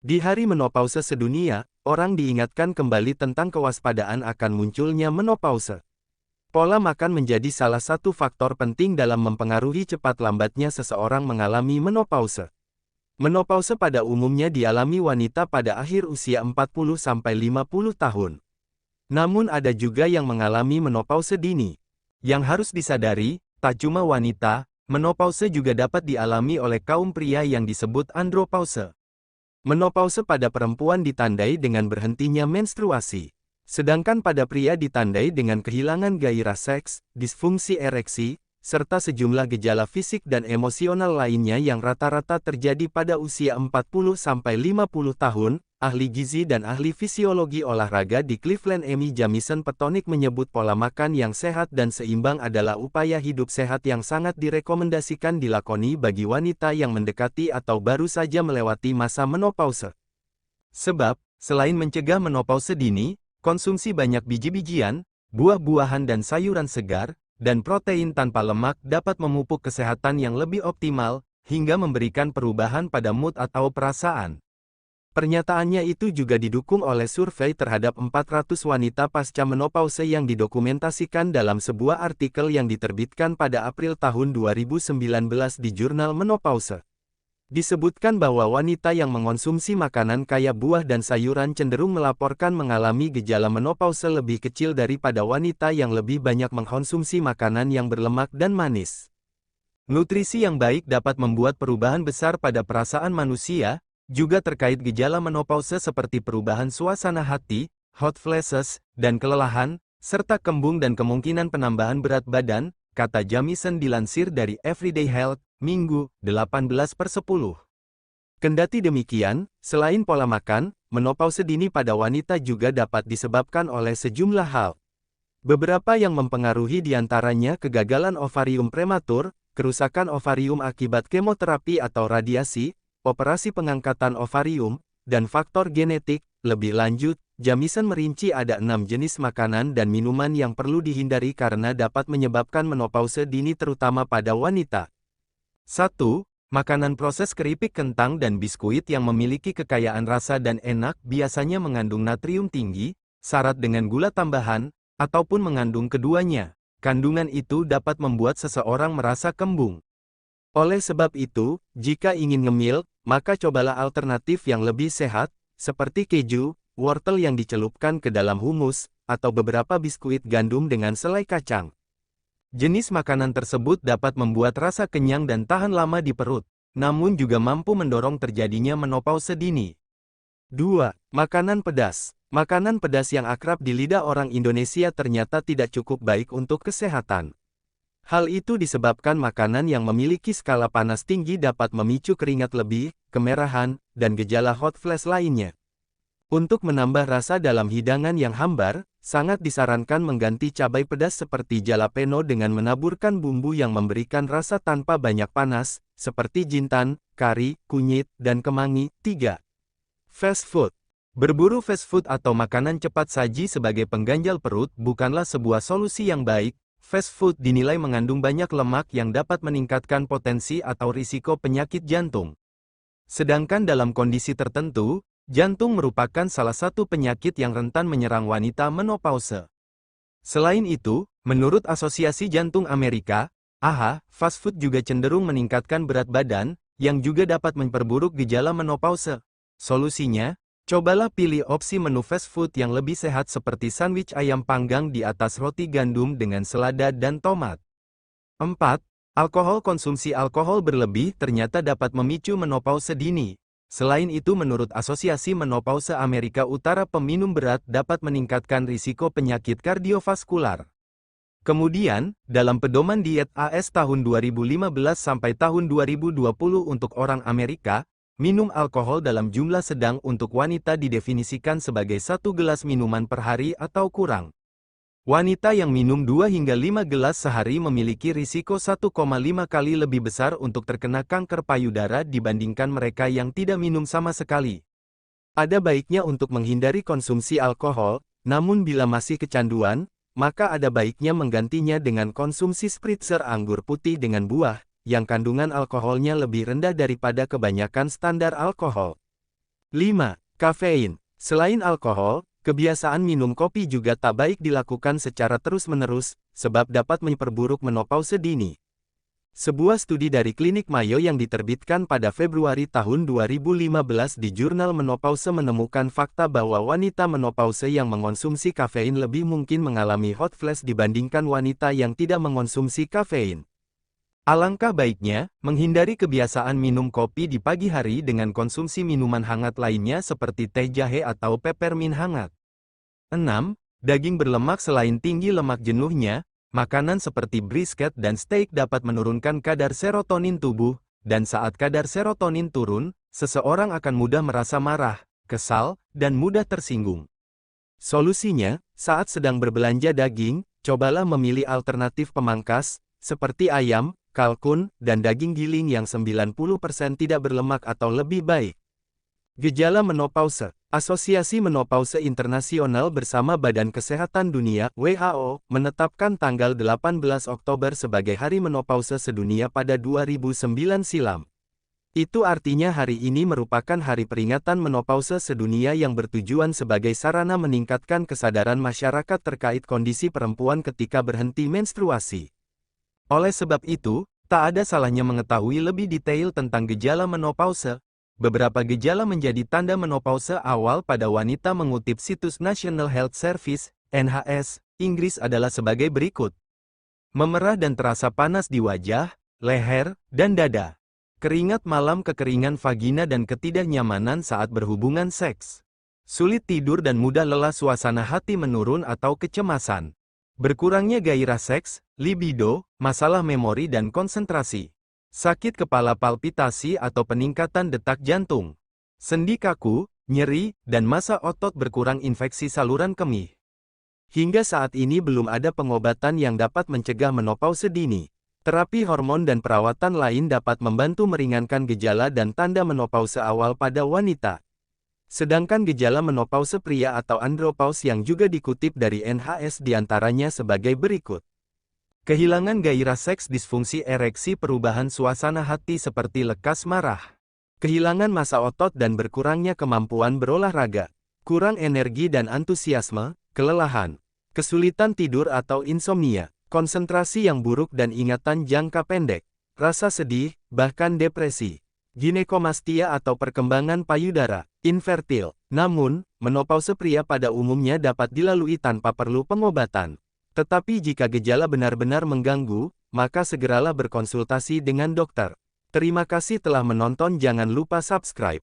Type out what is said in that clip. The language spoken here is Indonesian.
Di Hari Menopause Sedunia, orang diingatkan kembali tentang kewaspadaan akan munculnya menopause. Pola makan menjadi salah satu faktor penting dalam mempengaruhi cepat lambatnya seseorang mengalami menopause. Menopause pada umumnya dialami wanita pada akhir usia 40-50 tahun. Namun ada juga yang mengalami menopause dini. Yang harus disadari, tak cuma wanita, menopause juga dapat dialami oleh kaum pria yang disebut andropause. Menopause pada perempuan ditandai dengan berhentinya menstruasi. Sedangkan pada pria ditandai dengan kehilangan gairah seks, disfungsi ereksi, serta sejumlah gejala fisik dan emosional lainnya yang rata-rata terjadi pada usia 40-50 tahun. Ahli gizi dan ahli fisiologi olahraga di Cleveland Amy Jamison Petonik menyebut pola makan yang sehat dan seimbang adalah upaya hidup sehat yang sangat direkomendasikan dilakoni bagi wanita yang mendekati atau baru saja melewati masa menopause. Sebab, selain mencegah menopause dini, konsumsi banyak biji-bijian, buah-buahan dan sayuran segar, dan protein tanpa lemak dapat memupuk kesehatan yang lebih optimal, hingga memberikan perubahan pada mood atau perasaan. Pernyataannya itu juga didukung oleh survei terhadap 400 wanita pasca menopause yang didokumentasikan dalam sebuah artikel yang diterbitkan pada April tahun 2019 di jurnal Menopause. Disebutkan bahwa wanita yang mengonsumsi makanan kaya buah dan sayuran cenderung melaporkan mengalami gejala menopause lebih kecil daripada wanita yang lebih banyak mengkonsumsi makanan yang berlemak dan manis. Nutrisi yang baik dapat membuat perubahan besar pada perasaan manusia, juga terkait gejala menopause seperti perubahan suasana hati, hot flashes, dan kelelahan, serta kembung dan kemungkinan penambahan berat badan, kata Jamison dilansir dari Everyday Health, Minggu, 18/10. Kendati demikian, selain pola makan, menopause dini pada wanita juga dapat disebabkan oleh sejumlah hal. Beberapa yang mempengaruhi diantaranya kegagalan ovarium prematur, kerusakan ovarium akibat kemoterapi atau radiasi, operasi pengangkatan ovarium, dan faktor genetik. Lebih lanjut, Jamison merinci ada 6 jenis makanan dan minuman yang perlu dihindari karena dapat menyebabkan menopause dini terutama pada wanita. 1. Makanan proses keripik kentang dan biskuit yang memiliki kekayaan rasa dan enak biasanya mengandung natrium tinggi, syarat dengan gula tambahan, ataupun mengandung keduanya. Kandungan itu dapat membuat seseorang merasa kembung. Oleh sebab itu, jika ingin ngemil, maka cobalah alternatif yang lebih sehat, seperti keju, wortel yang dicelupkan ke dalam humus, atau beberapa biskuit gandum dengan selai kacang. Jenis makanan tersebut dapat membuat rasa kenyang dan tahan lama di perut, namun juga mampu mendorong terjadinya menopause dini. 2. Makanan pedas. Makanan pedas yang akrab di lidah orang Indonesia ternyata tidak cukup baik untuk kesehatan. Hal itu disebabkan makanan yang memiliki skala panas tinggi dapat memicu keringat lebih, kemerahan, dan gejala hot flash lainnya. Untuk menambah rasa dalam hidangan yang hambar, sangat disarankan mengganti cabai pedas seperti jalapeno dengan menaburkan bumbu yang memberikan rasa tanpa banyak panas, seperti jintan, kari, kunyit, dan kemangi. 3. Fast food. Berburu fast food atau makanan cepat saji sebagai pengganjal perut bukanlah sebuah solusi yang baik. Fast food dinilai mengandung banyak lemak yang dapat meningkatkan potensi atau risiko penyakit jantung. Sedangkan dalam kondisi tertentu, jantung merupakan salah satu penyakit yang rentan menyerang wanita menopause. Selain itu, menurut Asosiasi Jantung Amerika, AHA, fast food juga cenderung meningkatkan berat badan, yang juga dapat memperburuk gejala menopause. Solusinya, cobalah pilih opsi menu fast food yang lebih sehat seperti sandwich ayam panggang di atas roti gandum dengan selada dan tomat. 4. Alkohol. Konsumsi alkohol berlebih ternyata dapat memicu menopause dini. Selain itu menurut Asosiasi Menopause Amerika Utara peminum berat dapat meningkatkan risiko penyakit kardiovaskular. Kemudian, dalam pedoman diet AS tahun 2015 sampai tahun 2020 untuk orang Amerika, minum alkohol dalam jumlah sedang untuk wanita didefinisikan sebagai 1 gelas minuman per hari atau kurang. Wanita yang minum 2 hingga 5 gelas sehari memiliki risiko 1,5 kali lebih besar untuk terkena kanker payudara dibandingkan mereka yang tidak minum sama sekali. Ada baiknya untuk menghindari konsumsi alkohol, namun bila masih kecanduan, maka ada baiknya menggantinya dengan konsumsi spritzer anggur putih dengan buah, yang kandungan alkoholnya lebih rendah daripada kebanyakan standar alkohol. 5. Kafein. Selain alkohol, kebiasaan minum kopi juga tak baik dilakukan secara terus-menerus, sebab dapat memperburuk menopause dini. Sebuah studi dari Klinik Mayo yang diterbitkan pada Februari tahun 2015 di jurnal Menopause menemukan fakta bahwa wanita menopause yang mengonsumsi kafein lebih mungkin mengalami hot flash dibandingkan wanita yang tidak mengonsumsi kafein. Alangkah baiknya, menghindari kebiasaan minum kopi di pagi hari dengan konsumsi minuman hangat lainnya seperti teh jahe atau peppermint hangat. 6. Daging berlemak. Selain tinggi lemak jenuhnya, makanan seperti brisket dan steak dapat menurunkan kadar serotonin tubuh, dan saat kadar serotonin turun, seseorang akan mudah merasa marah, kesal, dan mudah tersinggung. Solusinya, saat sedang berbelanja daging, cobalah memilih alternatif pemangkas, seperti ayam, kalkun, dan daging giling yang 90% tidak berlemak atau lebih baik. Gejala menopause. Asosiasi Menopause Internasional bersama Badan Kesehatan Dunia (WHO) menetapkan tanggal 18 Oktober sebagai Hari Menopause Sedunia pada 2009 silam. Itu artinya hari ini merupakan hari peringatan menopause sedunia yang bertujuan sebagai sarana meningkatkan kesadaran masyarakat terkait kondisi perempuan ketika berhenti menstruasi. Oleh sebab itu, tak ada salahnya mengetahui lebih detail tentang gejala menopause. Beberapa gejala menjadi tanda menopause awal pada wanita mengutip situs National Health Service, NHS, Inggris adalah sebagai berikut. Memerah dan terasa panas di wajah, leher, dan dada. Keringat malam, kekeringan vagina dan ketidaknyamanan saat berhubungan seks. Sulit tidur dan mudah lelah, suasana hati menurun atau kecemasan. Berkurangnya gairah seks, libido, masalah memori dan konsentrasi. Sakit kepala, palpitasi atau peningkatan detak jantung. Sendi kaku, nyeri, dan massa otot berkurang, infeksi saluran kemih. Hingga saat ini belum ada pengobatan yang dapat mencegah menopause dini. Terapi hormon dan perawatan lain dapat membantu meringankan gejala dan tanda menopause awal pada wanita. Sedangkan gejala menopause pria atau andropause yang juga dikutip dari NHS diantaranya sebagai berikut. Kehilangan gairah seks, disfungsi ereksi, perubahan suasana hati seperti lekas marah. Kehilangan massa otot dan berkurangnya kemampuan berolahraga. Kurang energi dan antusiasme, kelelahan. Kesulitan tidur atau insomnia. Konsentrasi yang buruk dan ingatan jangka pendek. Rasa sedih, bahkan depresi. Ginekomastia atau perkembangan payudara. Infertil. Namun, menopause pria pada umumnya dapat dilalui tanpa perlu pengobatan. Tetapi jika gejala benar-benar mengganggu, maka segeralah berkonsultasi dengan dokter. Terima kasih telah menonton, jangan lupa subscribe.